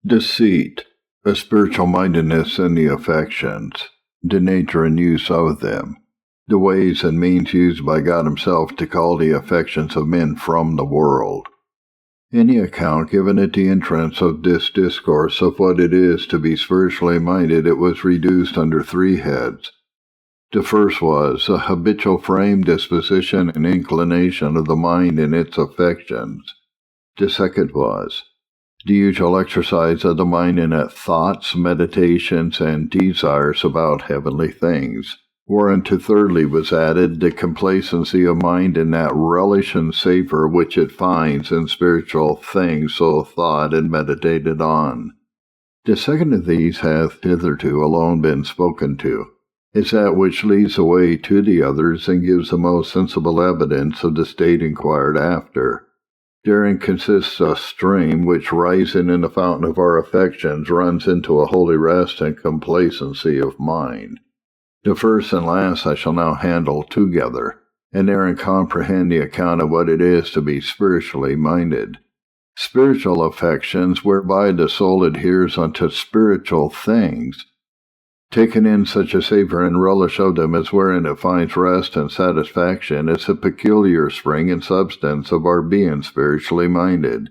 Deceit, a spiritual mindedness in the affections, the nature and use of them, the ways and means used by God himself to call the affections of men from the world. Any account given at the entrance of this discourse of what it is to be spiritually minded, it was reduced under three heads. The first was a habitual frame, disposition, and inclination of the mind in its affections. The second was the usual exercise of the mind in its thoughts, meditations, and desires about heavenly things, whereunto thirdly was added the complacency of mind in that relish and savor which it finds in spiritual things so thought and meditated on. The second of these hath hitherto alone been spoken to. Is that which leads the way to the others and gives the most sensible evidence of the state inquired after. Therein consists a stream which, rising in the fountain of our affections, runs into a holy rest and complacency of mind. The first and last I shall now handle together, and therein comprehend the account of what it is to be spiritually minded. Spiritual affections, whereby the soul adheres unto spiritual things, taken in such a savor and relish of them as wherein it finds rest and satisfaction, is a peculiar spring and substance of our being spiritually minded.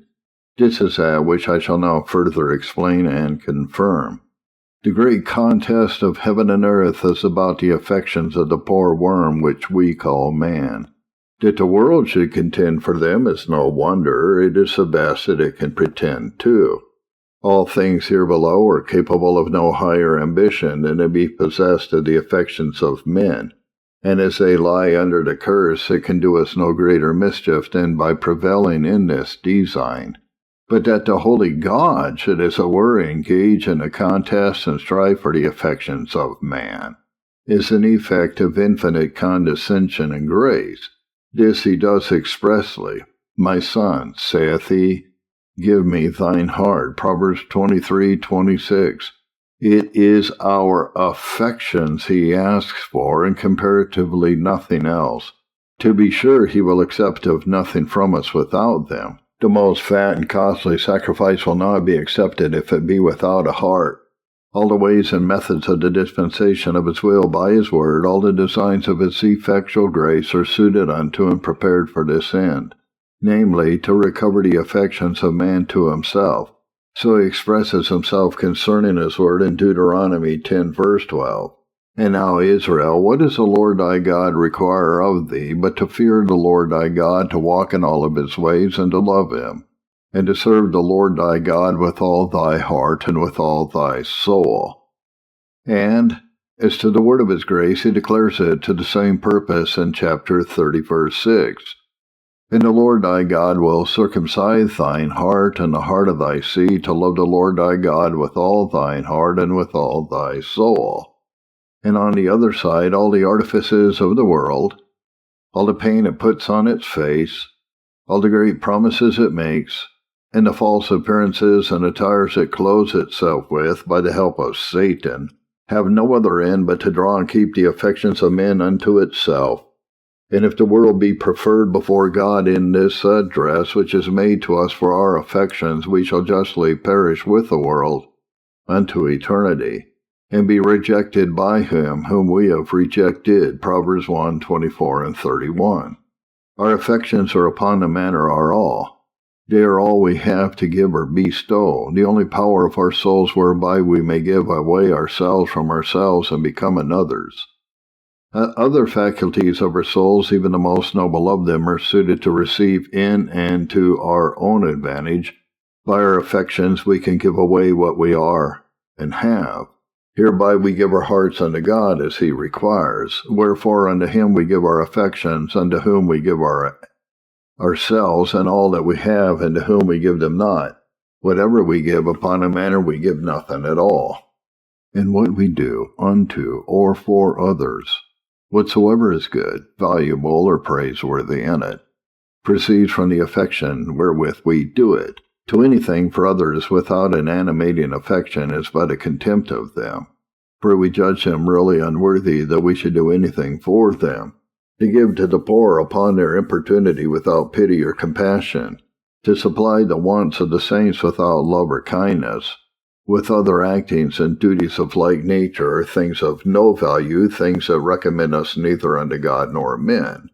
This is that which I shall now further explain and confirm. The great contest of heaven and earth is about the affections of the poor worm which we call man. That the world should contend for them is no wonder. It is the best that it can pretend to. All things here below are capable of no higher ambition than to be possessed of the affections of men, and as they lie under the curse, it can do us no greater mischief than by prevailing in this design. But that the holy God should as it were engage in a contest and strive for the affections of man, is an effect of infinite condescension and grace. This he does expressly. My son, saith he, give me thine heart. Proverbs 23:26. It is our affections he asks for, and comparatively nothing else. To be sure, he will accept of nothing from us without them. The most fat and costly sacrifice will not be accepted if it be without a heart. All the ways and methods of the dispensation of his will by his word, all the designs of his effectual grace are suited unto and prepared for this end, namely, to recover the affections of man to himself. So he expresses himself concerning his word in Deuteronomy 10 verse 12. And now, Israel, what does the Lord thy God require of thee, but to fear the Lord thy God, to walk in all of his ways, and to love him, and to serve the Lord thy God with all thy heart and with all thy soul. And as to the word of his grace, he declares it to the same purpose in chapter 30 verse 6. And the Lord thy God will circumcise thine heart and the heart of thy seed, to love the Lord thy God with all thine heart and with all thy soul. And on the other side, all the artifices of the world, all the pain it puts on its face, all the great promises it makes, and the false appearances and attires it clothes itself with by the help of Satan, have no other end but to draw and keep the affections of men unto itself. And if the world be preferred before God in this address which is made to us for our affections, we shall justly perish with the world unto eternity, and be rejected by him whom we have rejected. Proverbs 1:24 and 31. Our affections are upon the man are our all. They are all we have to give or bestow, the only power of our souls whereby we may give away ourselves from ourselves and become another's. Other faculties of our souls, even the most noble of them, are suited to receive in and to our own advantage. By our affections we can give away what we are and have. Hereby we give our hearts unto God as he requires. Wherefore unto him we give our affections, unto whom we give ourselves and all that we have, and to whom we give them not. Whatever we give upon a manner we give nothing at all. And what we do unto or for others, whatsoever is good, valuable, or praiseworthy in it, proceeds from the affection wherewith we do it. To anything for others without an animating affection is but a contempt of them, for we judge them really unworthy that we should do anything for them. To give to the poor upon their importunity without pity or compassion, to supply the wants of the saints without love or kindness, with other actings and duties of like nature, things of no value, things that recommend us neither unto God nor men.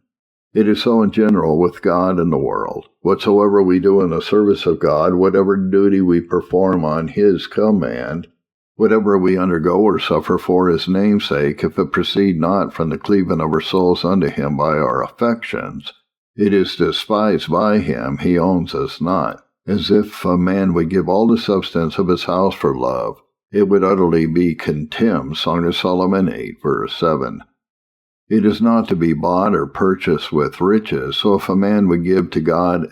It is so in general with God and the world. Whatsoever we do in the service of God, whatever duty we perform on His command, whatever we undergo or suffer for His name's sake, if it proceed not from the cleaving of our souls unto Him by our affections, it is despised by Him, He owns us not. As if a man would give all the substance of his house for love, it would utterly be contemned. Song of Solomon 8, verse 7. It is not to be bought or purchased with riches, so if a man would give to God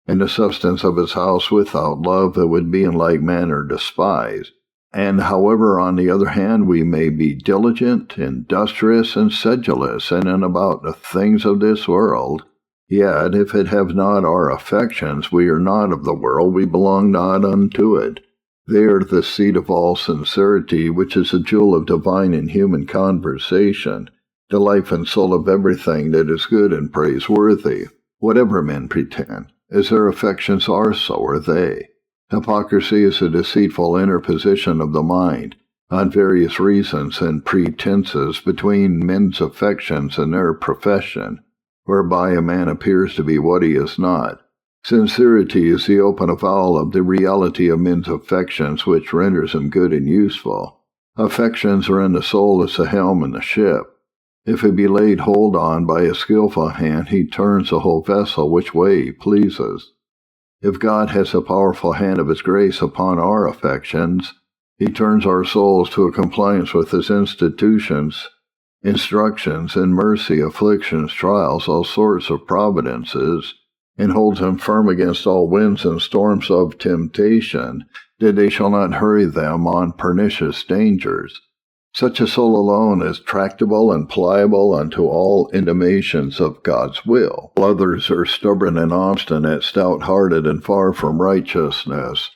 and the substance of his house without love, it would be in like manner despised. And however, on the other hand, we may be diligent, industrious, and sedulous, and in about the things of this world, yet, if it have not our affections, we are not of the world, we belong not unto it. They are the seed of all sincerity, which is a jewel of divine and human conversation, the life and soul of everything that is good and praiseworthy. Whatever men pretend, as their affections are, so are they. Hypocrisy is a deceitful interposition of the mind, on various reasons and pretenses between men's affections and their profession, whereby a man appears to be what he is not. Sincerity is the open avowal of the reality of men's affections, which renders them good and useful. Affections are in the soul as the helm in the ship. If it be laid hold on by a skillful hand, he turns the whole vessel which way he pleases. If God has a powerful hand of His grace upon our affections, He turns our souls to a compliance with His institutions, instructions, in mercy, afflictions, trials, all sorts of providences, and holds them firm against all winds and storms of temptation, that they shall not hurry them on pernicious dangers. Such a soul alone is tractable and pliable unto all intimations of God's will. Others are stubborn and obstinate, stout-hearted, and far from righteousness.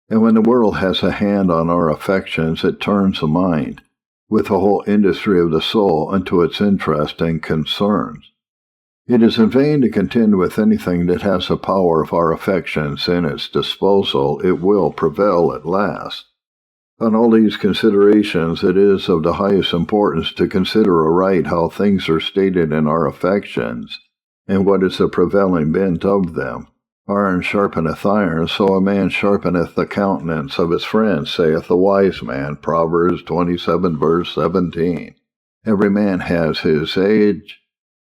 And when the world has a hand on our affections, it turns the mind, with the whole industry of the soul, unto its interest and concerns. It is in vain to contend with anything that has the power of our affections in its disposal. It will prevail at last. On all these considerations, it is of the highest importance to consider aright how things are stated in our affections, and what is the prevailing bent of them. Iron sharpeneth iron, so a man sharpeneth the countenance of his friend, saith the wise man. Proverbs 27, verse 17. Every man has his edge,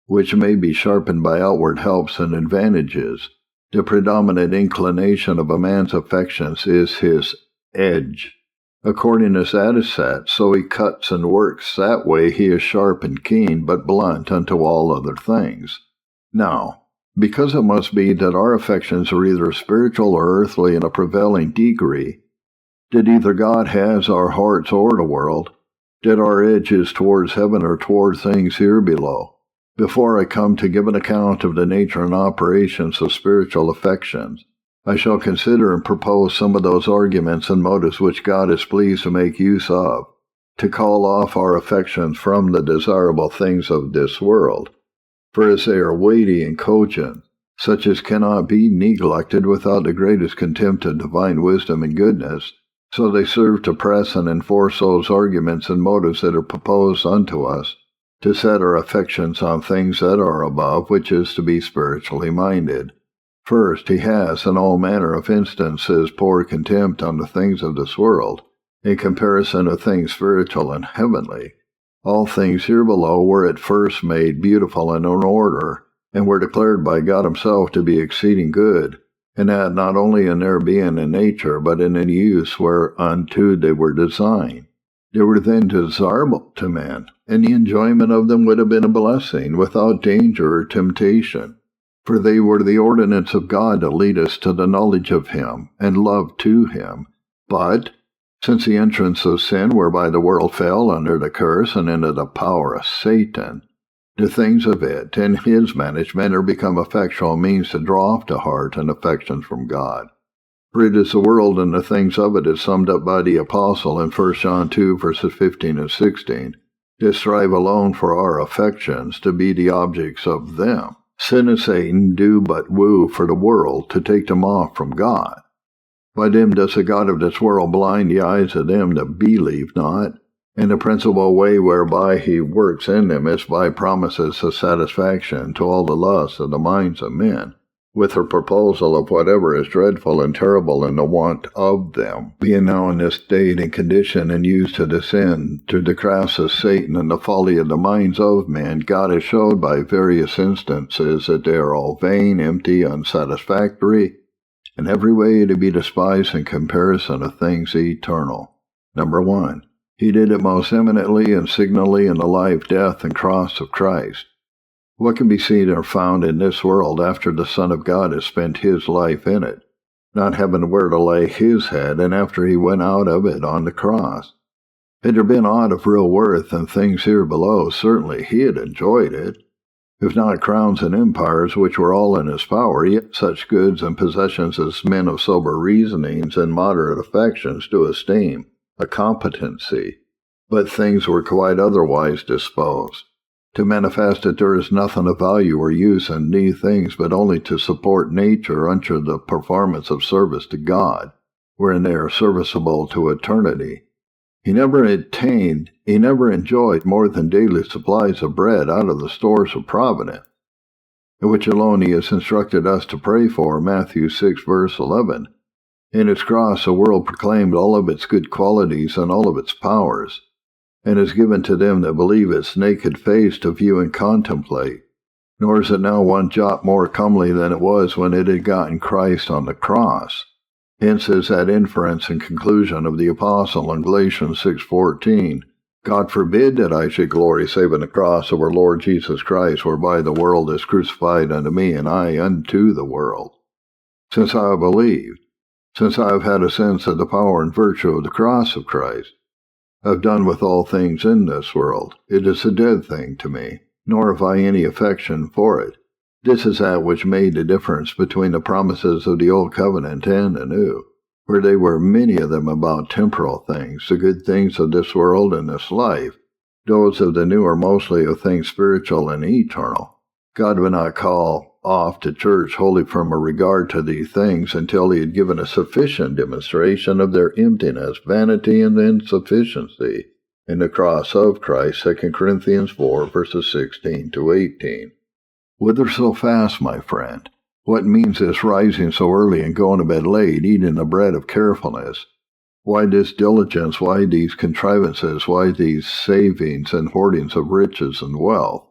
which may be sharpened by outward helps and advantages. The predominant inclination of a man's affections is his edge. According as that is set, so he cuts and works. That way he is sharp and keen, but blunt unto all other things. Now, because it must be that our affections are either spiritual or earthly in a prevailing degree, that either God has our hearts or the world, that our edge is towards heaven or towards things here below. Before I come to give an account of the nature and operations of spiritual affections, I shall consider and propose some of those arguments and motives which God is pleased to make use of, to call off our affections from the desirable things of this world. For as they are weighty and cogent, such as cannot be neglected without the greatest contempt of divine wisdom and goodness, so they serve to press and enforce those arguments and motives that are proposed unto us, to set our affections on things that are above, which is to be spiritually minded. First, he has, in all manner of instances, poured contempt on the things of this world, in comparison of things spiritual and heavenly. All things here below were at first made beautiful and in order, and were declared by God Himself to be exceeding good, and that not only in their being and nature, but in the use whereunto they were designed. They were then desirable to men, and the enjoyment of them would have been a blessing, without danger or temptation. For they were the ordinance of God to lead us to the knowledge of Him, and love to Him. But, since the entrance of sin, whereby the world fell under the curse and into the power of Satan, the things of it and his management are become effectual means to draw off the heart and affections from God. For it is the world and the things of it is summed up by the Apostle in 1 John 2, verses 15 and 16, to strive alone for our affections to be the objects of them. Sin and Satan do but woo for the world to take them off from God. By them does the God of this world blind the eyes of them that believe not, and the principal way whereby he works in them is by promises of satisfaction to all the lusts of the minds of men, with a proposal of whatever is dreadful and terrible in the want of them, being now in this state and condition and used to this end, through the crafts of Satan and the folly of the minds of men, God has showed by various instances that they are all vain, empty, unsatisfactory, and every way to be despised in comparison of things eternal. Number 1. He did it most eminently and signally in the life, death, and cross of Christ. What can be seen or found in this world after the Son of God has spent his life in it, not having where to lay his head, and after he went out of it on the cross? Had there been aught of real worth and things here below, certainly he had enjoyed it. If not crowns and empires, which were all in his power, yet such goods and possessions as men of sober reasonings and moderate affections do esteem a competency. But things were quite otherwise disposed, to manifest that there is nothing of value or use in these things, but only to support nature unto the performance of service to God, wherein they are serviceable to eternity. He never enjoyed more than daily supplies of bread out of the stores of providence, which alone he has instructed us to pray for, Matthew 6, verse 11. In its cross the world proclaimed all of its good qualities and all of its powers, and is given to them that believe its naked face to view and contemplate. Nor is it now one jot more comely than it was when it had gotten Christ on the cross. Hence is that inference and conclusion of the Apostle in Galatians 6:14, God forbid that I should glory save in the cross of our Lord Jesus Christ, whereby the world is crucified unto me, and I unto the world. Since I have believed, since I have had a sense of the power and virtue of the cross of Christ, I have done with all things in this world. It is a dead thing to me, nor have I any affection for it. This is that which made the difference between the promises of the Old Covenant and the New, where they were many of them about temporal things, the good things of this world and this life. Those of the New are mostly of things spiritual and eternal. God would not call off the church wholly from a regard to these things until he had given a sufficient demonstration of their emptiness, vanity, and insufficiency in the cross of Christ, 2 Corinthians 4, verses 16 to 18. Whither so fast, my friend? What means this rising so early and going to bed late, eating the bread of carefulness? Why this diligence? Why these contrivances? Why these savings and hoardings of riches and wealth?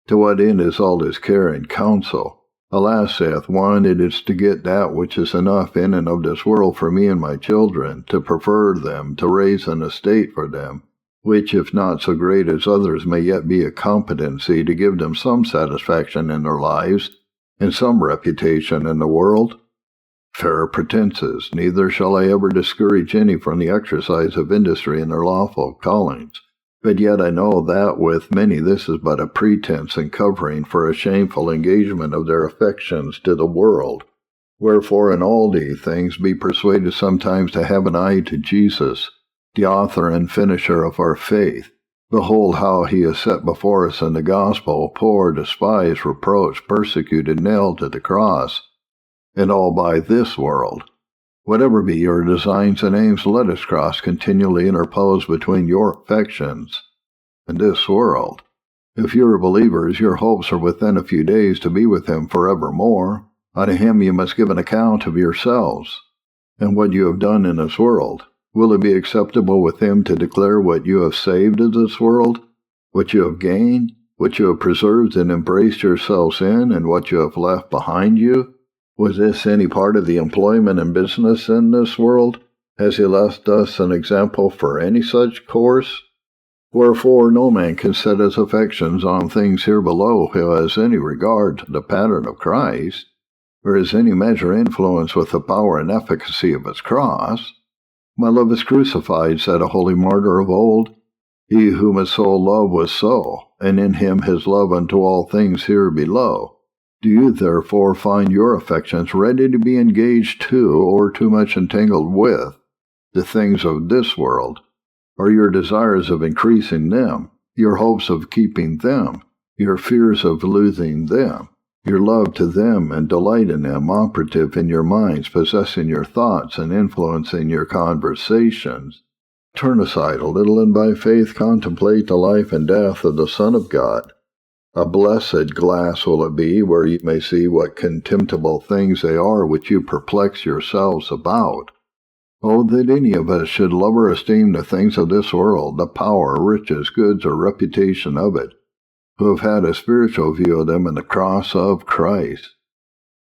To what end is all this care and counsel? Alas, saith one, it is to get that which is enough in and of this world for me and my children, to prefer them, to raise an estate for them, which, if not so great as others, may yet be a competency to give them some satisfaction in their lives, and some reputation in the world. Fair pretenses, neither shall I ever discourage any from the exercise of industry in their lawful callings. But yet I know that with many this is but a pretense and covering for a shameful engagement of their affections to the world. Wherefore in all these things be persuaded sometimes to have an eye to Jesus, the author and finisher of our faith. Behold how he is set before us in the gospel, poor, despised, reproached, persecuted, nailed to the cross, and all by this world. Whatever be your designs and aims, let his cross continually interpose between your affections and this world. If you are believers, your hopes are within a few days to be with him forevermore. Unto him you must give an account of yourselves, and what you have done in this world. Will it be acceptable with him to declare what you have saved of this world, what you have gained, what you have preserved and embraced yourselves in, and what you have left behind you? Was this any part of the employment and business in this world? Has he left us an example for any such course? Wherefore no man can set his affections on things here below who has any regard to the pattern of Christ, or is any measure influenced with the power and efficacy of his cross. My love is crucified, said a holy martyr of old. He whom his soul loved was so, and in him his love unto all things here below. Do you therefore find your affections ready to be engaged to, or too much entangled with, the things of this world? Are your desires of increasing them, your hopes of keeping them, your fears of losing them, your love to them and delight in them operative in your minds, possessing your thoughts and influencing your conversations. Turn aside a little and by faith contemplate the life and death of the Son of God. A blessed glass will it be, where you may see what contemptible things they are which you perplex yourselves about. Oh, that any of us should love or esteem the things of this world, the power, riches, goods, or reputation of it, who have had a spiritual view of them in the cross of Christ.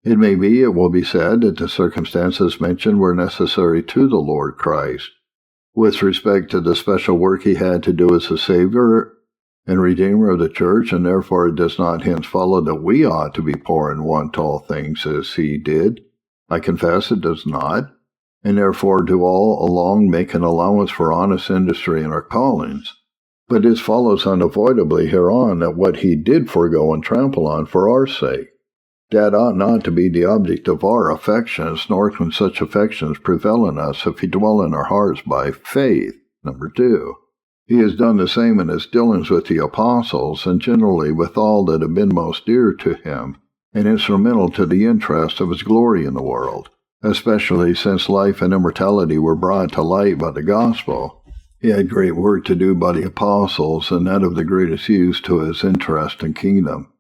It may be, it will be said, that the circumstances mentioned were necessary to the Lord Christ, with respect to the special work he had to do as a Savior and Redeemer of the church, and therefore it does not hence follow that we ought to be poor and want all things as he did. I confess it does not, and therefore do all along make an allowance for honest industry in our callings. But this follows unavoidably hereon that what he did forego and trample on for our sake, that ought not to be the object of our affections, nor can such affections prevail in us if he dwell in our hearts by faith. Number 2. He has done the same in his dealings with the apostles, and generally with all that have been most dear to him, and instrumental to the interest of his glory in the world, especially since life and immortality were brought to light by the gospel. He had great work to do by the apostles, and that of the greatest use to his interest and kingdom.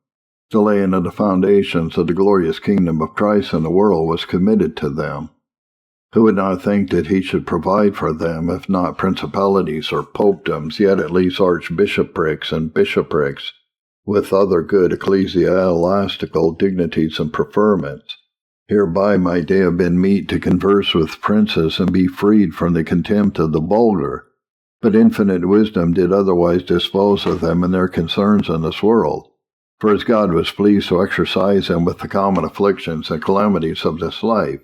The laying of the foundations of the glorious kingdom of Christ in the world was committed to them. Who would not think that he should provide for them, if not principalities or popedoms, yet at least archbishoprics and bishoprics, with other good ecclesiastical dignities and preferments? Hereby might they have been meet to converse with princes and be freed from the contempt of the vulgar. But infinite wisdom did otherwise dispose of them in their concerns in this world. For as God was pleased to exercise them with the common afflictions and calamities of this life,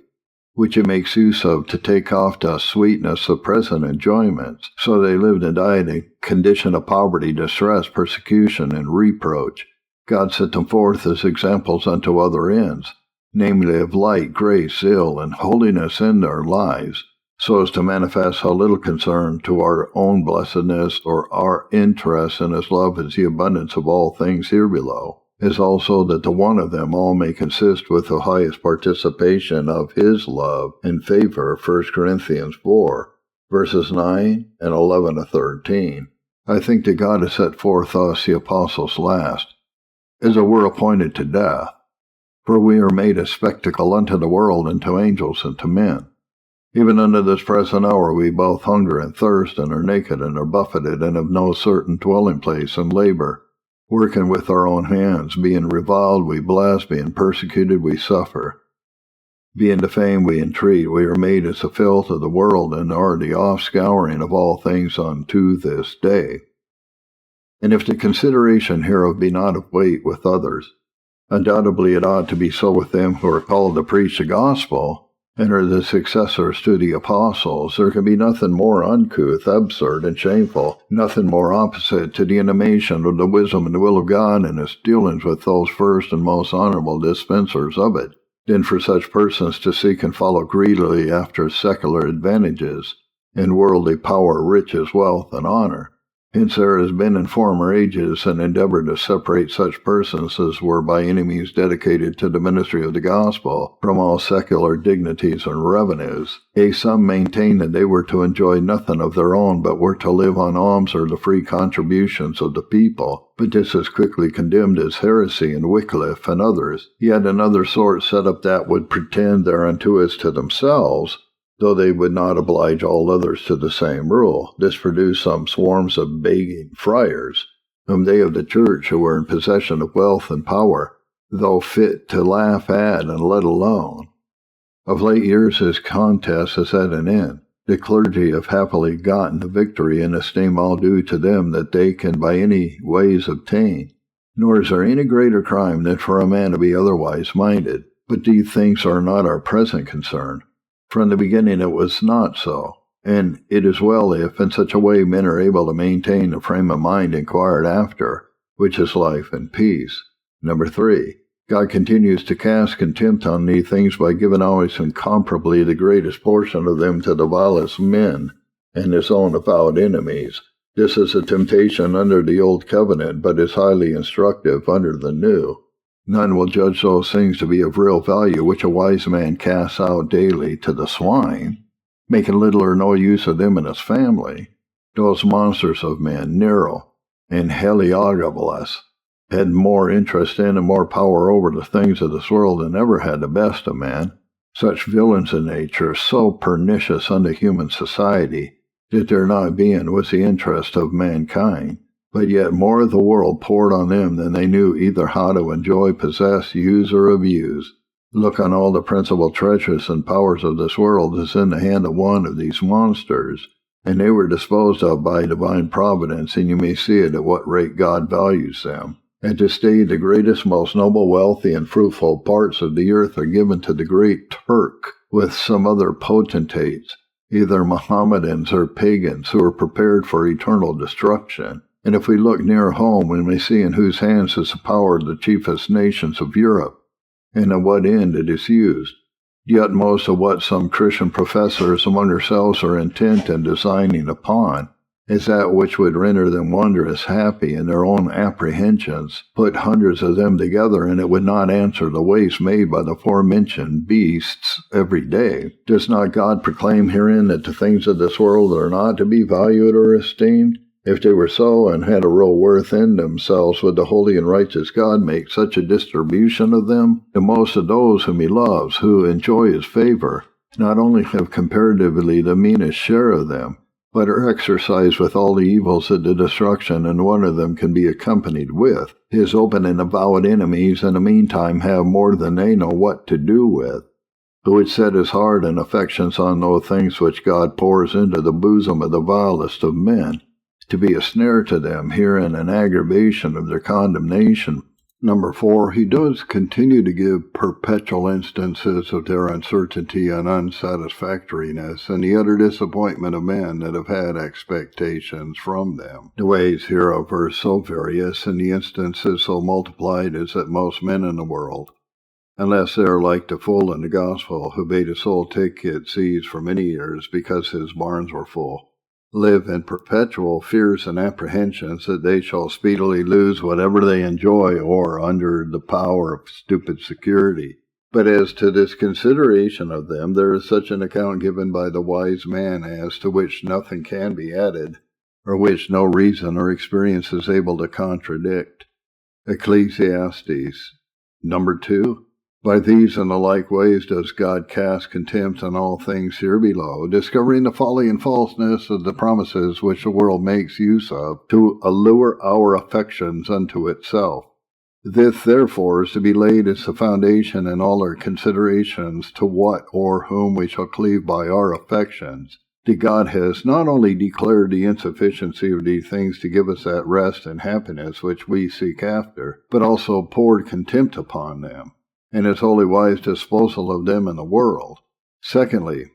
which it makes use of to take off the sweetness of present enjoyments, so they lived and died in condition of poverty, distress, persecution, and reproach. God set them forth as examples unto other ends, namely of light, grace, zeal, and holiness in their lives, so as to manifest how little concern to our own blessedness or our interest in his love is the abundance of all things here below, is also that the one of them all may consist with the highest participation of his love and favor. 1 Corinthians 4, verses 9 and 11 to 13. I think that God has set forth us, the apostles last, as it were appointed to death, for we are made a spectacle unto the world, and to angels, and to men. Even unto this present hour we both hunger and thirst, and are naked, and are buffeted, and have no certain dwelling place, and labor, working with our own hands. Being reviled, we bless. Being persecuted, we suffer. Being defamed, we entreat. We are made as the filth of the world, and are the offscouring of all things unto this day. And if the consideration hereof be not of weight with others, undoubtedly it ought to be so with them who are called to preach the gospel, and are the successors to the apostles. There can be nothing more uncouth, absurd, and shameful, nothing more opposite to the intimation of the wisdom and the will of God in his dealings with those first and most honorable dispensers of it, than for such persons to seek and follow greedily after secular advantages, and worldly power, riches, wealth, and honor. Hence there has been in former ages an endeavor to separate such persons as were by any means dedicated to the ministry of the gospel from all secular dignities and revenues. Some maintained that they were to enjoy nothing of their own, but were to live on alms or the free contributions of the people. But this is quickly condemned as heresy in Wycliffe and others. Yet another sort set up that would pretend thereunto as to themselves, though they would not oblige all others to the same rule. This produced some swarms of begging friars, whom they of the church who were in possession of wealth and power, though fit to laugh at and let alone. Of late years this contest is at an end. The clergy have happily gotten the victory, and esteem all due to them that they can by any ways obtain. Nor is there any greater crime than for a man to be otherwise minded. But these things are not our present concern. From the beginning it was not so, and it is well if in such a way men are able to maintain the frame of mind inquired after, which is life and peace. Number 3. God continues to cast contempt on these things by giving always incomparably the greatest portion of them to the vilest men and his own avowed enemies. This is a temptation under the old covenant, but is highly instructive under the new. None will judge those things to be of real value which a wise man casts out daily to the swine, making little or no use of them in his family. Those monsters of men, Nero and Heliogabalus, had more interest in and more power over the things of this world than ever had the best of men. Such villains in nature, so pernicious unto human society, that their not being was the interest of mankind. But yet more of the world poured on them than they knew either how to enjoy, possess, use, or abuse. Look on all the principal treasures and powers of this world as in the hand of one of these monsters, and they were disposed of by divine providence, and you may see it at what rate God values them. And to stay the greatest, most noble, wealthy, and fruitful parts of the earth are given to the great Turk, with some other potentates, either Mohammedans or pagans, who are prepared for eternal destruction. And if we look near home, we may see in whose hands is the power of the chiefest nations of Europe, and at what end it is used. Yet most of what some Christian professors among ourselves are intent and designing upon is that which would render them wondrous happy in their own apprehensions. Put hundreds of them together, and it would not answer the waste made by the aforementioned beasts every day. Does not God proclaim herein that the things of this world are not to be valued or esteemed? If they were so, and had a real worth in themselves, would the holy and righteous God make such a distribution of them? The most of those whom he loves, who enjoy his favor, not only have comparatively the meanest share of them, but are exercised with all the evils that the destruction and one of them can be accompanied with. His open and avowed enemies in the meantime have more than they know what to do with, who would set his heart and affections on those things which God pours into the bosom of the vilest of men, to be a snare to them, herein an aggravation of their condemnation. Number 4, he does continue to give perpetual instances of their uncertainty and unsatisfactoriness, and the utter disappointment of men that have had expectations from them. The ways hereof are so various, and the instances so multiplied, as that most men in the world, unless they are like the fool in the gospel, who bade his soul take its ease for many years, because his barns were full, live in perpetual fears and apprehensions that they shall speedily lose whatever they enjoy, or under the power of stupid security. But as to this consideration of them, there is such an account given by the wise man as to which nothing can be added, or which no reason or experience is able to contradict. Ecclesiastes. Number 2. By these and the like ways does God cast contempt on all things here below, discovering the folly and falseness of the promises which the world makes use of to allure our affections unto itself. This, therefore, is to be laid as the foundation in all our considerations to what or whom we shall cleave by our affections. That God has not only declared the insufficiency of these things to give us that rest and happiness which we seek after, but also poured contempt upon them, and his holy wise disposal of them in the world. Secondly,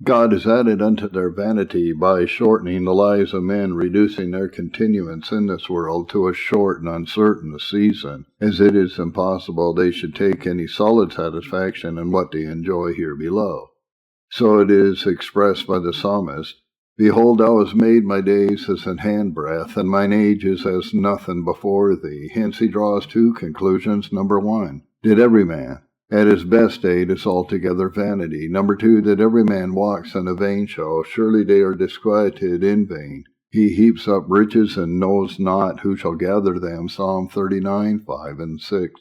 God has added unto their vanity by shortening the lives of men, reducing their continuance in this world to a short and uncertain season, as it is impossible they should take any solid satisfaction in what they enjoy here below. So it is expressed by the psalmist, Behold, thou hast made my days as an handbreadth, and mine age is as nothing before thee. Hence he draws 2 conclusions. Number 1, that every man at his best state is altogether vanity. Number 2, that every man walks in a vain show. Surely they are disquieted in vain. He heaps up riches and knows not who shall gather them. Psalm 39, 5 and 6.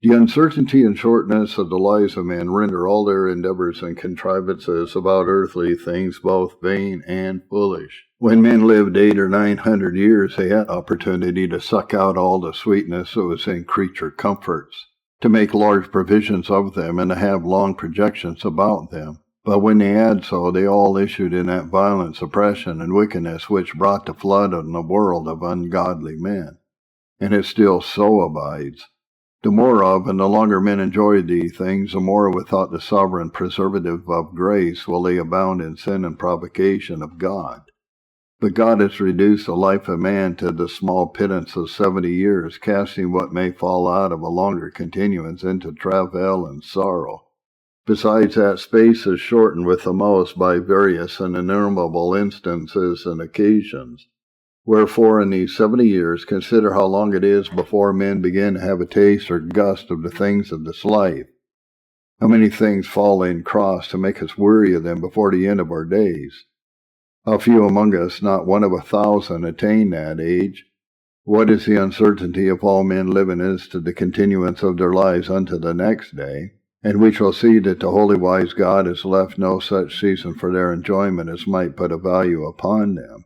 The uncertainty and shortness of the lives of men render all their endeavors and contrivances about earthly things both vain and foolish. When men lived 800 or 900 years, they had opportunity to suck out all the sweetness that was in creature comforts, to make large provisions of them, and to have long projections about them. But when they had so, they all issued in that violent suppression and wickedness which brought the flood on the world of ungodly men. And it still so abides. The more of and the longer men enjoy these things, the more without the sovereign preservative of grace will they abound in sin and provocation of God. But God has reduced the life of man to the small pittance of 70 years, casting what may fall out of a longer continuance into travail and sorrow. Besides, that space is shortened with the most by various and innumerable instances and occasions, Wherefore in these 70 years consider how long it is before men begin to have a taste or gust of the things of this life. How many things fall in cross to make us weary of them before the end of our days? How few among us, not one of 1,000, attain that age? What is the uncertainty of all men living as to the continuance of their lives unto the next day? And we shall see that the holy wise God has left no such season for their enjoyment as might put a value upon them.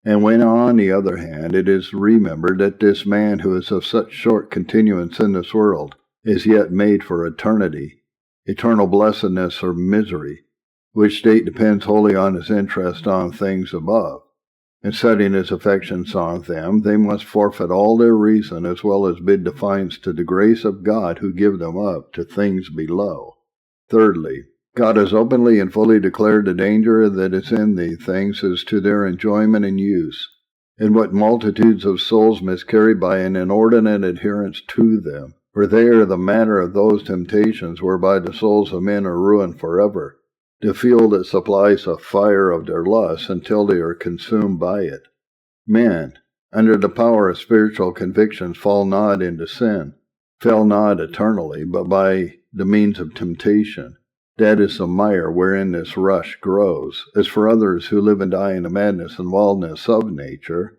And when, on the other hand, it is remembered that this man who is of such short continuance in this world is yet made for eternity, eternal blessedness or misery, which state depends wholly on his interest on things above, and setting his affections on them, they must forfeit all their reason as well as bid defiance to the grace of God who give them up to things below. Thirdly, God has openly and fully declared the danger that is in these things as to their enjoyment and use, and what multitudes of souls miscarry by an inordinate adherence to them, for they are the matter of those temptations whereby the souls of men are ruined forever, the fuel that supplies the fire of their lusts until they are consumed by it. Men, under the power of spiritual convictions, fall not into sin, fell not eternally, but by the means of temptation. That is the mire wherein this rush grows. As for others who live and die in the madness and wildness of nature,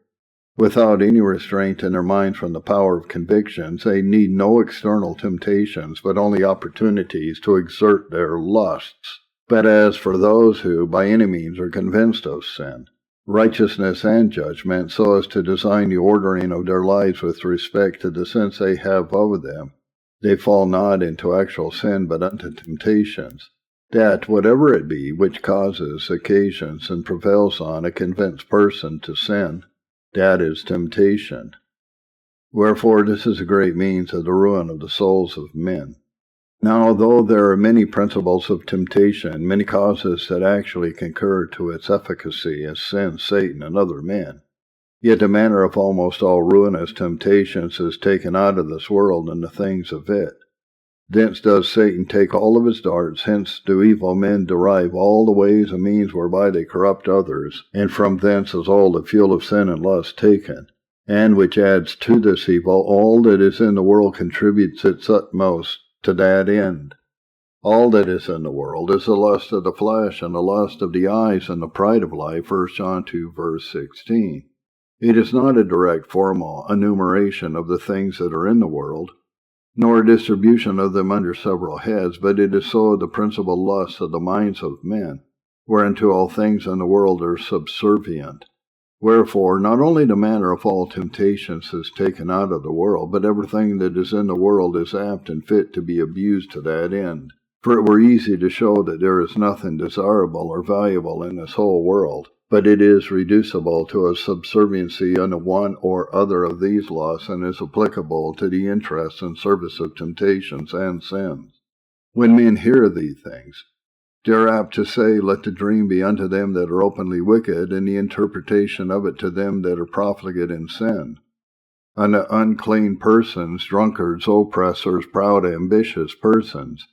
without any restraint in their minds from the power of convictions, they need no external temptations, but only opportunities to exert their lusts. But as for those who by any means are convinced of sin, righteousness, and judgment, so as to design the ordering of their lives with respect to the sins they have of them, they fall not into actual sin, but unto temptations, that whatever it be which causes, occasions, and prevails on a convinced person to sin, that is temptation. Wherefore this is a great means of the ruin of the souls of men. Now, though there are many principles of temptation, many causes that actually concur to its efficacy, as sin, Satan, and other men, yet the manner of almost all ruinous temptations is taken out of this world and the things of it. Thence does Satan take all of his darts, hence do evil men derive all the ways and means whereby they corrupt others, and from thence is all the fuel of sin and lust taken, and which adds to this evil, all that is in the world contributes its utmost to that end. All that is in the world is the lust of the flesh, and the lust of the eyes, and the pride of life, 1 John 2, verse 16. It is not a direct formal enumeration of the things that are in the world, nor a distribution of them under several heads, but it is so the principal lusts of the minds of men, whereunto all things in the world are subservient. Wherefore, not only the manner of all temptations is taken out of the world, but everything that is in the world is apt and fit to be abused to that end. For it were easy to show that there is nothing desirable or valuable in this whole world, but it is reducible to a subserviency unto one or other of these laws, and is applicable to the interests and service of temptations and sins. When men hear these things, they are apt to say, let the dream be unto them that are openly wicked, and the interpretation of it to them that are profligate in sin. Unto unclean persons, drunkards, oppressors, proud, ambitious persons.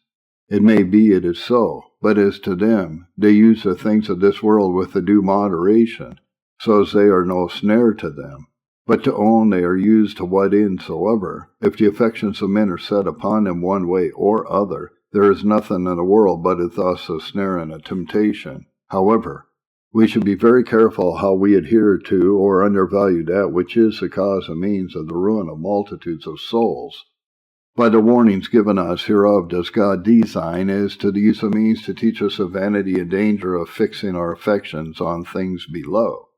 It may be it is so, but as to them, they use the things of this world with the due moderation, so as they are no snare to them. But to own they are used to what end soever, if the affections of men are set upon them one way or other, there is nothing in the world but it thus a snare and a temptation. However, we should be very careful how we adhere to or undervalue that which is the cause and means of the ruin of multitudes of souls. By the warnings given us hereof does God design as to the use of means to teach us of vanity and danger of fixing our affections on things below.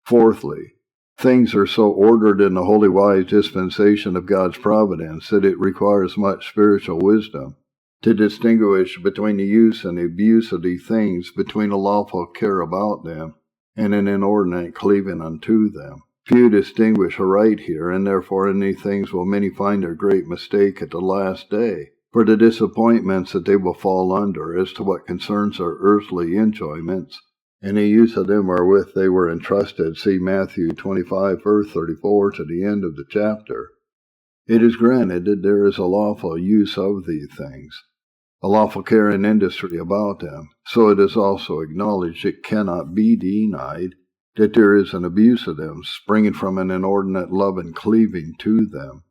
Fourthly, things are so ordered in the holy wise dispensation of God's providence that it requires much spiritual wisdom to distinguish between the use and the abuse of these things, between a lawful care about them and an inordinate cleaving unto them. Few distinguish aright here, and therefore in these things will many find their great mistake at the last day. For the disappointments that they will fall under as to what concerns their earthly enjoyments, and the use of them wherewith they were entrusted, see Matthew 25, verse 34 to the end of the chapter. It is granted that there is a lawful use of these things, a lawful care and industry about them, so it is also acknowledged it cannot be denied that there is an abuse of them, springing from an inordinate love and cleaving to them.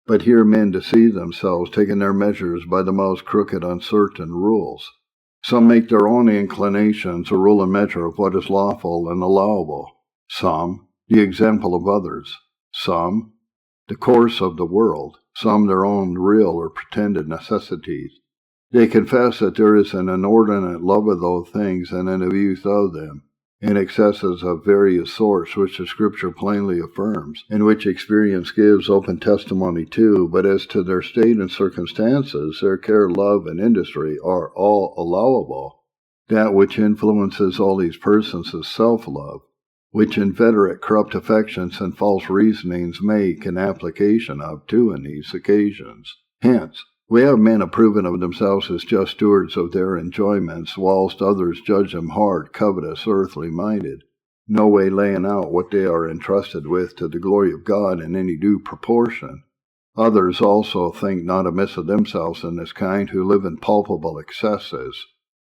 But here men deceive themselves, taking their measures by the most crooked, uncertain rules. Some make their own inclinations a rule and measure of what is lawful and allowable. Some, the example of others. Some, the course of the world. Some, their own real or pretended necessities. They confess that there is an inordinate love of those things and an abuse of them, in excesses of various sorts, which the Scripture plainly affirms, and which experience gives open testimony to. But as to their state and circumstances, their care, love, and industry are all allowable. That which influences all these persons is self-love, which inveterate corrupt affections and false reasonings make an application of to in these occasions. Hence, we have men approving of themselves as just stewards of their enjoyments, whilst others judge them hard, covetous, earthly minded, no way laying out what they are entrusted with to the glory of God in any due proportion. Others also think not amiss of themselves in this kind, who live in palpable excesses,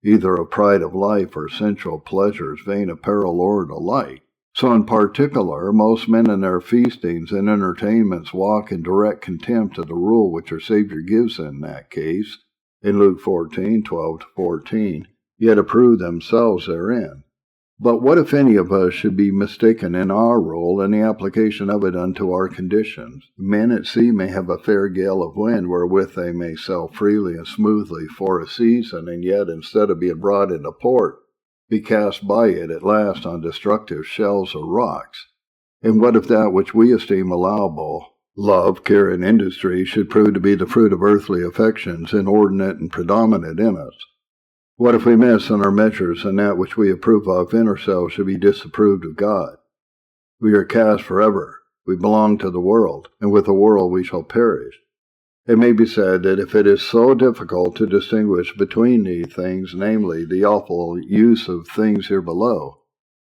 either of pride of life or sensual pleasures, vain apparel, or the like. So in particular, most men in their feastings and entertainments walk in direct contempt of the rule which our Savior gives in that case, in Luke 14:12-14, yet approve themselves therein. But what if any of us should be mistaken in our rule and the application of it unto our conditions? Men at sea may have a fair gale of wind wherewith they may sail freely and smoothly for a season, and yet instead of being brought into port, be cast by it at last on destructive shells or rocks. And what if that which we esteem allowable, love, care, and industry, should prove to be the fruit of earthly affections, inordinate and predominant in us? What if we miss in our measures, and that which we approve of in ourselves should be disapproved of God? We are cast forever. We belong to the world, and with the world we shall perish. It may be said that if it is so difficult to distinguish between these things, namely, the awful use of things here below,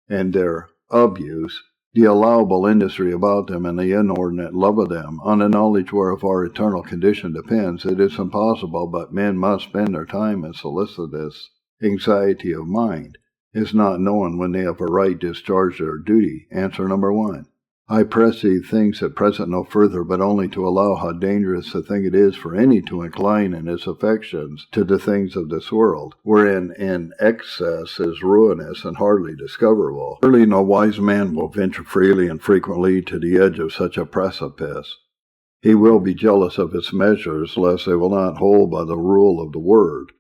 and their abuse, the allowable industry about them, and the inordinate love of them, on the knowledge whereof our eternal condition depends, it is impossible but men must spend their time in solicitous anxiety of mind, is not knowing when they have a right discharge their duty. Answer number 1. I press these things at present no further, but only to allow how dangerous a thing it is for any to incline in his affections to the things of this world, wherein in excess is ruinous and hardly discoverable. Surely no wise man will venture freely and frequently to the edge of such a precipice. He will be jealous of its measures, lest they will not hold by the rule of the word.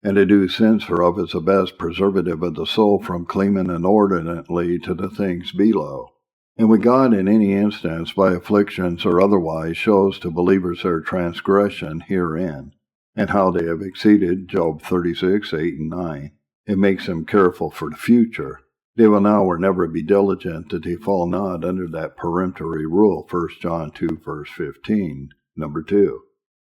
And a due sense whereof is the best preservative of the soul from clinging inordinately to the things below. And when God in any instance, by afflictions or otherwise, shows to believers their transgression herein, and how they have exceeded, Job 36:8-9, it makes them careful for the future. They will now or never be diligent that they fall not under that peremptory rule, 1 John 2:15, number 2.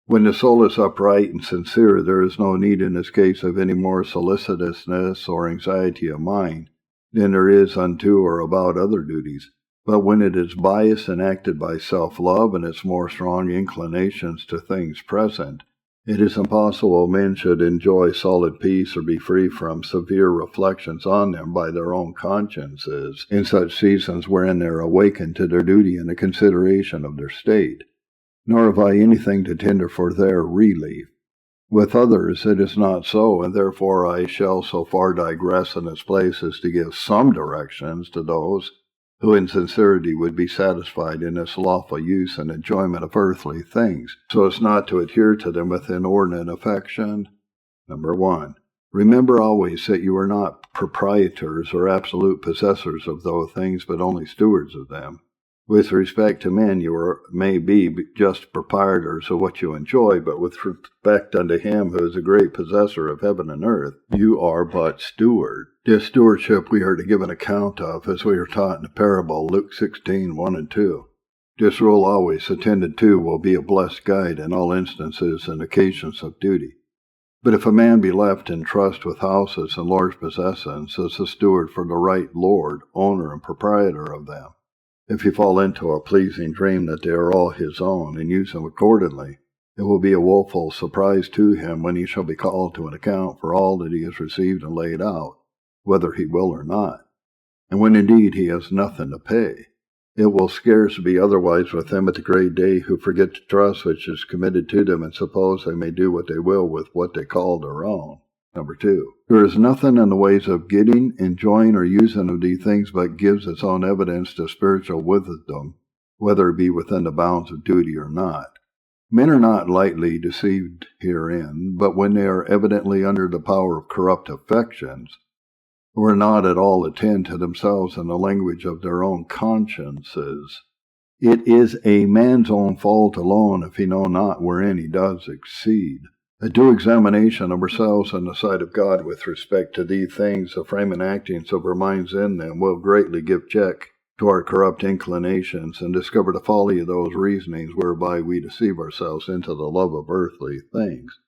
When the soul is upright and sincere, there is no need in this case of any more solicitousness or anxiety of mind than there is unto or about other duties. But when it is biased and acted by self-love and its more strong inclinations to things present, it is impossible men should enjoy solid peace or be free from severe reflections on them by their own consciences in such seasons wherein they are awakened to their duty and the consideration of their state. Nor have I anything to tender for their relief. With others it is not so, and therefore I shall so far digress in this place as to give some directions to those who in sincerity would be satisfied in this lawful use and enjoyment of earthly things, so as not to adhere to them with inordinate affection. Number 1. Remember always that you are not proprietors or absolute possessors of those things, but only stewards of them. With respect to men, you may be just proprietors of what you enjoy, but with respect unto him who is a great possessor of heaven and earth, you are but steward. This stewardship we are to give an account of, as we are taught in the parable, Luke 16:1-2. This rule always attended to will be a blessed guide in all instances and occasions of duty. But if a man be left in trust with houses and large possessions, as a steward for the right lord, owner, and proprietor of them, if he fall into a pleasing dream that they are all his own, and use them accordingly, it will be a woeful surprise to him when he shall be called to an account for all that he has received and laid out, whether he will or not. and when indeed he has nothing to pay. It will scarce be otherwise with them at the great day, who forget the trust which is committed to them, and suppose they may do what they will with what they call their own. Number 2. There is nothing in the ways of getting, enjoying, or using of these things but gives its own evidence to spiritual wisdom, whether it be within the bounds of duty or not. Men are not lightly deceived herein, but when they are evidently under the power of corrupt affections, or not at all attend to themselves in the language of their own consciences, it is a man's own fault alone if he know not wherein he does exceed. A due examination of ourselves in the sight of God with respect to these things, the frame and actings of our minds in them, will greatly give check to our corrupt inclinations, and discover the folly of those reasonings whereby we deceive ourselves into the love of earthly things,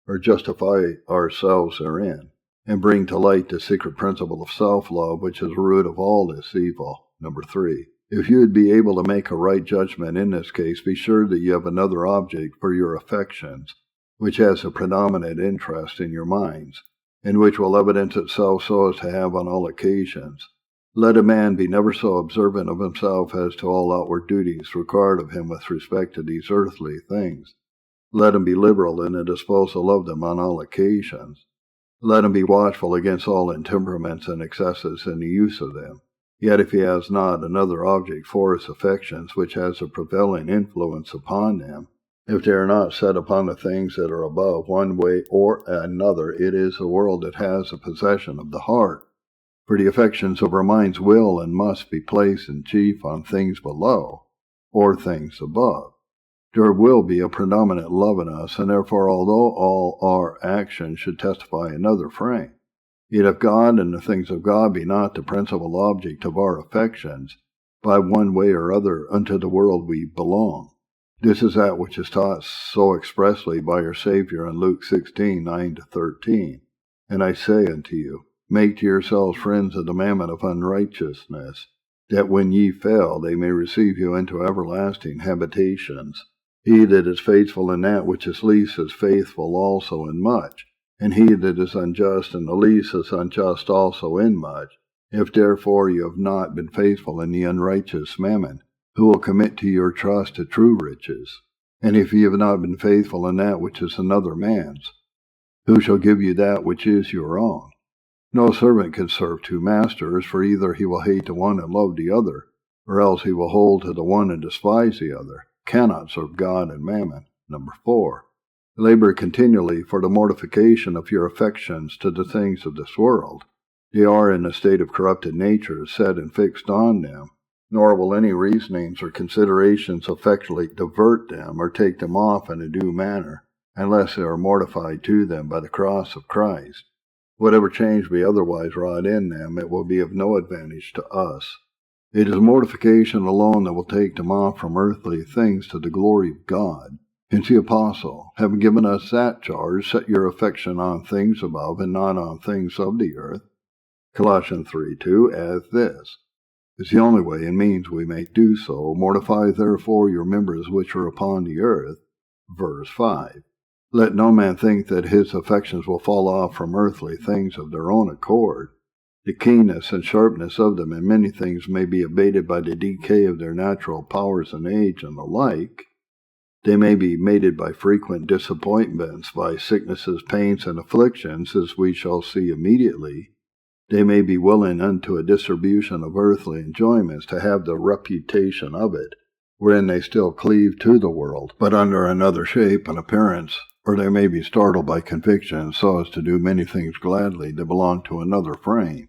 or justify ourselves therein, and bring to light the secret principle of self-love, which is the root of all this evil. Number 3. If you would be able to make a right judgment in this case, be sure that you have another object for your affections, which has a predominant interest in your minds, and which will evidence itself so as to have on all occasions. Let a man be never so observant of himself as to all outward duties required of him with respect to these earthly things. Let him be liberal in the disposal of them on all occasions. Let him be watchful against all intemperaments and excesses in the use of them. Yet if he has not another object for his affections which has a prevailing influence upon them, if they are not set upon the things that are above one way or another, it is the world that has a possession of the heart. For the affections of our minds will and must be placed in chief on things below, or things above. There will be a predominant love in us, and therefore, although all our actions should testify another frame, yet if God and the things of God be not the principal object of our affections, by one way or other unto the world we belong. This is that which is taught so expressly by our Savior in Luke 16:9-13. And I say unto you, make to yourselves friends of the mammon of unrighteousness, that when ye fail they may receive you into everlasting habitations. He that is faithful in that which is least is faithful also in much, and he that is unjust in the least is unjust also in much. If therefore you have not been faithful in the unrighteous mammon, who will commit to your trust to true riches? And if ye have not been faithful in that which is another man's, who shall give you that which is your own? No servant can serve two masters, for either he will hate the one and love the other, or else he will hold to the one and despise the other. Cannot serve God and mammon. Number 4. Labor continually for the mortification of your affections to the things of this world. They are in a state of corrupted nature, set and fixed on them, nor will any reasonings or considerations effectually divert them or take them off in a due manner, unless they are mortified to them by the cross of Christ. Whatever change be otherwise wrought in them, it will be of no advantage to us. It is mortification alone that will take them off from earthly things to the glory of God. Hence the Apostle, having given us that charge, set your affection on things above and not on things of the earth. Colossians 3:2 adds this. It's the only way and means we may do so. Mortify therefore your members which are upon the earth. Verse 5. Let no man think that his affections will fall off from earthly things of their own accord. The keenness and sharpness of them in many things may be abated by the decay of their natural powers and age and the like. They may be mated by frequent disappointments, by sicknesses, pains, and afflictions, as we shall see immediately. They may be willing unto a distribution of earthly enjoyments, to have the reputation of it, wherein they still cleave to the world, but under another shape and appearance. Or they may be startled by conviction, so as to do many things gladly that belong to another frame.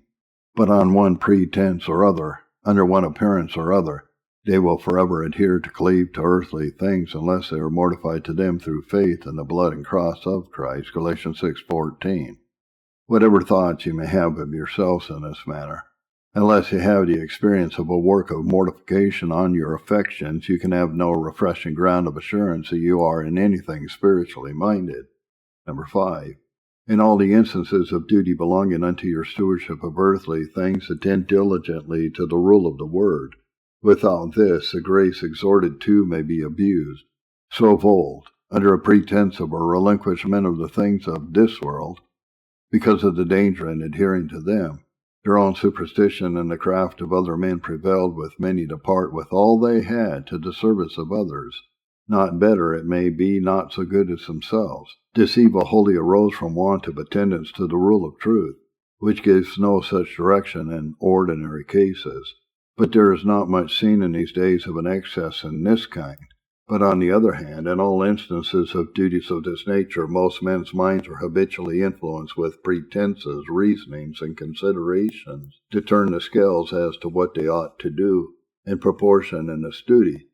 But on one pretense or other, under one appearance or other, they will forever adhere to cleave to earthly things, unless they are mortified to them through faith in the blood and cross of Christ. Galatians 6:14. Whatever thoughts you may have of yourselves in this manner, unless you have the experience of a work of mortification on your affections, you can have no refreshing ground of assurance that you are in anything spiritually minded. Number 5. In all the instances of duty belonging unto your stewardship of earthly things, attend diligently to the rule of the word. Without this, the grace exhorted to may be abused. So of old, under a pretense of a relinquishment of the things of this world, because of the danger in adhering to them, Their own superstition and the craft of other men prevailed with many to part with all they had to the service of others. Not better, it may be, not so good as themselves. This evil wholly arose from want of attendance to the rule of truth, which gives no such direction in ordinary cases. But there is not much seen in these days of an excess in this kind. But on the other hand, in all instances of duties of this nature, most men's minds are habitually influenced with pretenses, reasonings, and considerations to turn the scales as to what they ought to do in proportion in this duty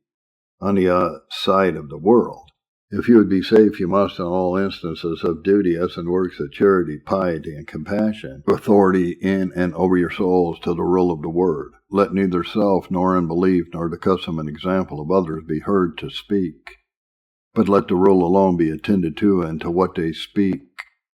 on the side of the world. If you would be safe, you must in all instances of duty, as in works of charity, piety, and compassion, authority in and over your souls to the rule of the word. Let neither self, nor unbelief, nor the custom and example of others be heard to speak, but let the rule alone be attended to, and to what they speak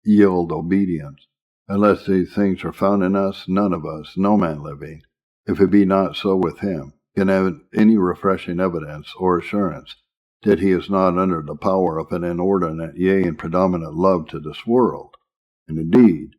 yield obedience. Unless these things are found in us, none of us, no man living, if it be not so with him, can have any refreshing evidence or assurance that he is not under the power of an inordinate, yea, and predominant love to this world. And indeed,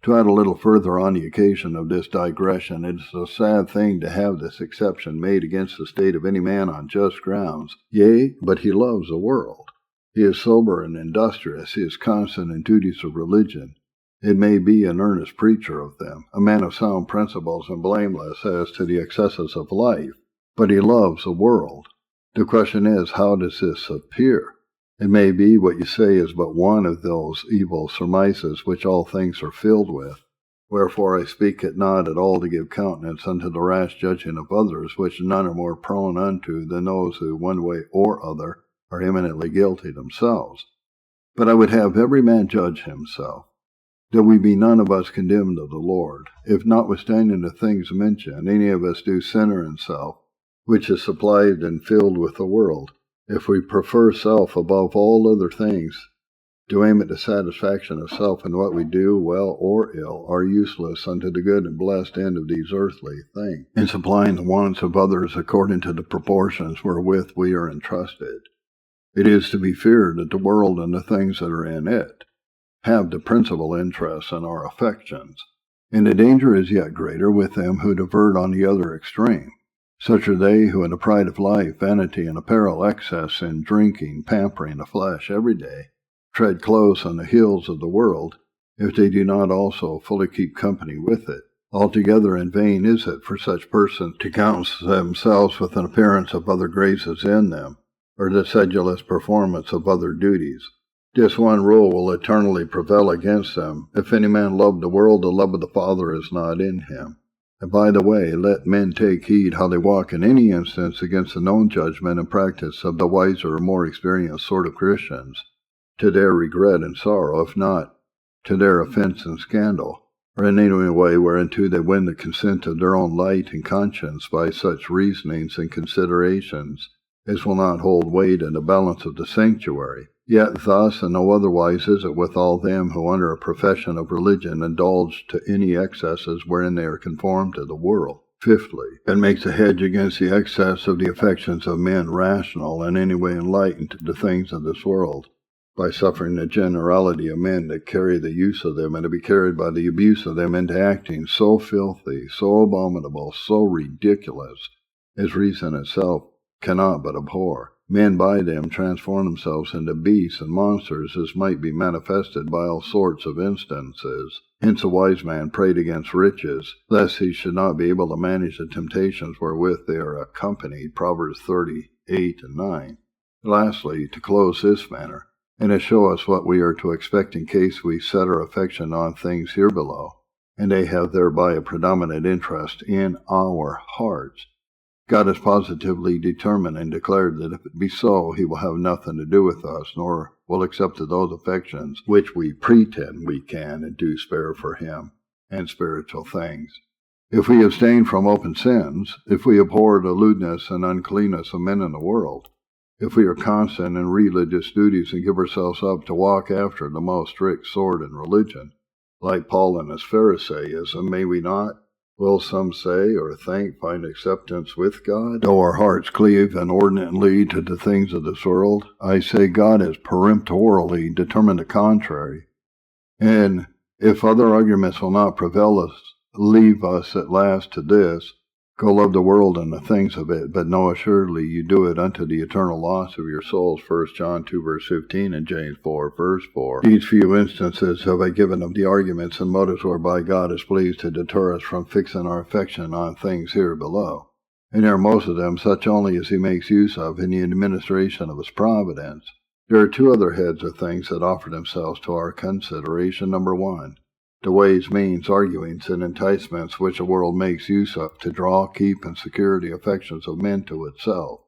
to add a little further on the occasion of this digression, it is a sad thing to have this exception made against the state of any man on just grounds. Yea, but he loves the world. He is sober and industrious. He is constant in duties of religion. It may be an earnest preacher of them, a man of sound principles and blameless as to the excesses of life, but he loves the world. The question is, how does this appear? It may be what you say is but one of those evil surmises which all things are filled with. Wherefore I speak it not at all to give countenance unto the rash judging of others, which none are more prone unto than those who one way or other are eminently guilty themselves. But I would have every man judge himself, that we be none of us condemned of the Lord. If notwithstanding the things mentioned, any of us do center in self, which is supplied and filled with the world, if we prefer self above all other things, to aim at the satisfaction of self in what we do, well or ill, are useless unto the good and blessed end of these earthly things, in supplying the wants of others according to the proportions wherewith we are entrusted. It is to be feared that the world and the things that are in it have the principal interest in our affections, and the danger is yet greater with them who divert on the other extreme. Such are they who in the pride of life, vanity, and apparel, excess in drinking, pampering the flesh every day, tread close on the heels of the world, if they do not also fully keep company with it. Altogether in vain is it for such persons to count themselves with an appearance of other graces in them, or the sedulous performance of other duties. This one rule will eternally prevail against them. If any man love the world, the love of the Father is not in him. And by the way, let men take heed how they walk in any instance against the known judgment and practice of the wiser or more experienced sort of Christians, to their regret and sorrow, if not to their offense and scandal, or in any way whereunto they win the consent of their own light and conscience by such reasonings and considerations as will not hold weight in the balance of the sanctuary. Yet thus and no otherwise is it with all them who under a profession of religion indulge to any excesses wherein they are conformed to the world. Fifthly, it makes a hedge against the excess of the affections of men rational and any way enlightened to the things of this world, by suffering the generality of men that carry the use of them and to be carried by the abuse of them into acting so filthy, so abominable, so ridiculous, as reason itself cannot but abhor. Men by them transform themselves into beasts and monsters, as might be manifested by all sorts of instances. Hence a wise man prayed against riches, lest he should not be able to manage the temptations wherewith they are accompanied. Proverbs 38:9. Lastly, to close this manner, and to show us what we are to expect in case we set our affection on things here below, and they have thereby a predominant interest in our hearts. God has positively determined and declared that if it be so, he will have nothing to do with us, nor will accept of those affections which we pretend we can and do spare for him and spiritual things. If we abstain from open sins, if we abhor the lewdness and uncleanness of men in the world, if we are constant in religious duties and give ourselves up to walk after the most strict sort in religion, like Paul and his Pharisaism, may we not, will some say or think, find acceptance with God, though our hearts cleave inordinately to the things of this world? I say God has peremptorily determined the contrary. And if other arguments will not prevail us leave us at last to this: go love the world and the things of it, but know assuredly you do it unto the eternal loss of your souls. 1 John 2 verse 15 and James 4 verse 4. These few instances have I given of the arguments and motives whereby God is pleased to deter us from fixing our affection on things here below. And they are most of them such only as he makes use of in the administration of his providence. There are two other heads of things that offer themselves to our consideration. Number one, the ways, means, arguments, and enticements which the world makes use of to draw, keep, and secure the affections of men to itself.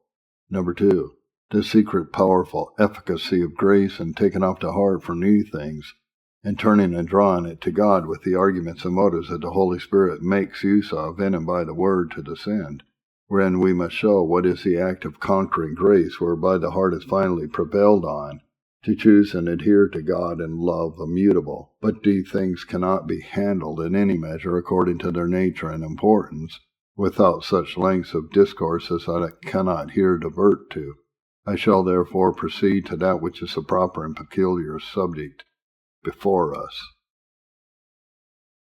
Number two, the secret, powerful efficacy of grace in taking off the heart from new things, and turning and drawing it to God with the arguments and motives that the Holy Spirit makes use of in and by the Word to descend, wherein we must show what is the act of conquering grace whereby the heart is finally prevailed on to choose and adhere to God in love immutable. But these things cannot be handled in any measure according to their nature and importance, without such lengths of discourse as I cannot here divert to. I shall therefore proceed to that which is the proper and peculiar subject before us.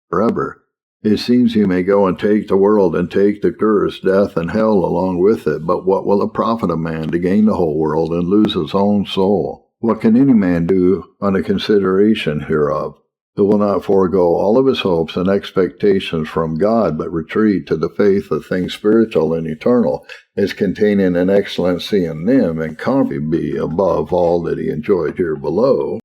Forever, it seems you may go and take the world and take the curse, death, and hell along with it, but what will it profit a man to gain the whole world and lose his own soul? What can any man do on a consideration hereof, who will not forego all of his hopes and expectations from God, but retreat to the faith of things spiritual and eternal, as containing an excellency in them, and comfy be above all that he enjoyed here below?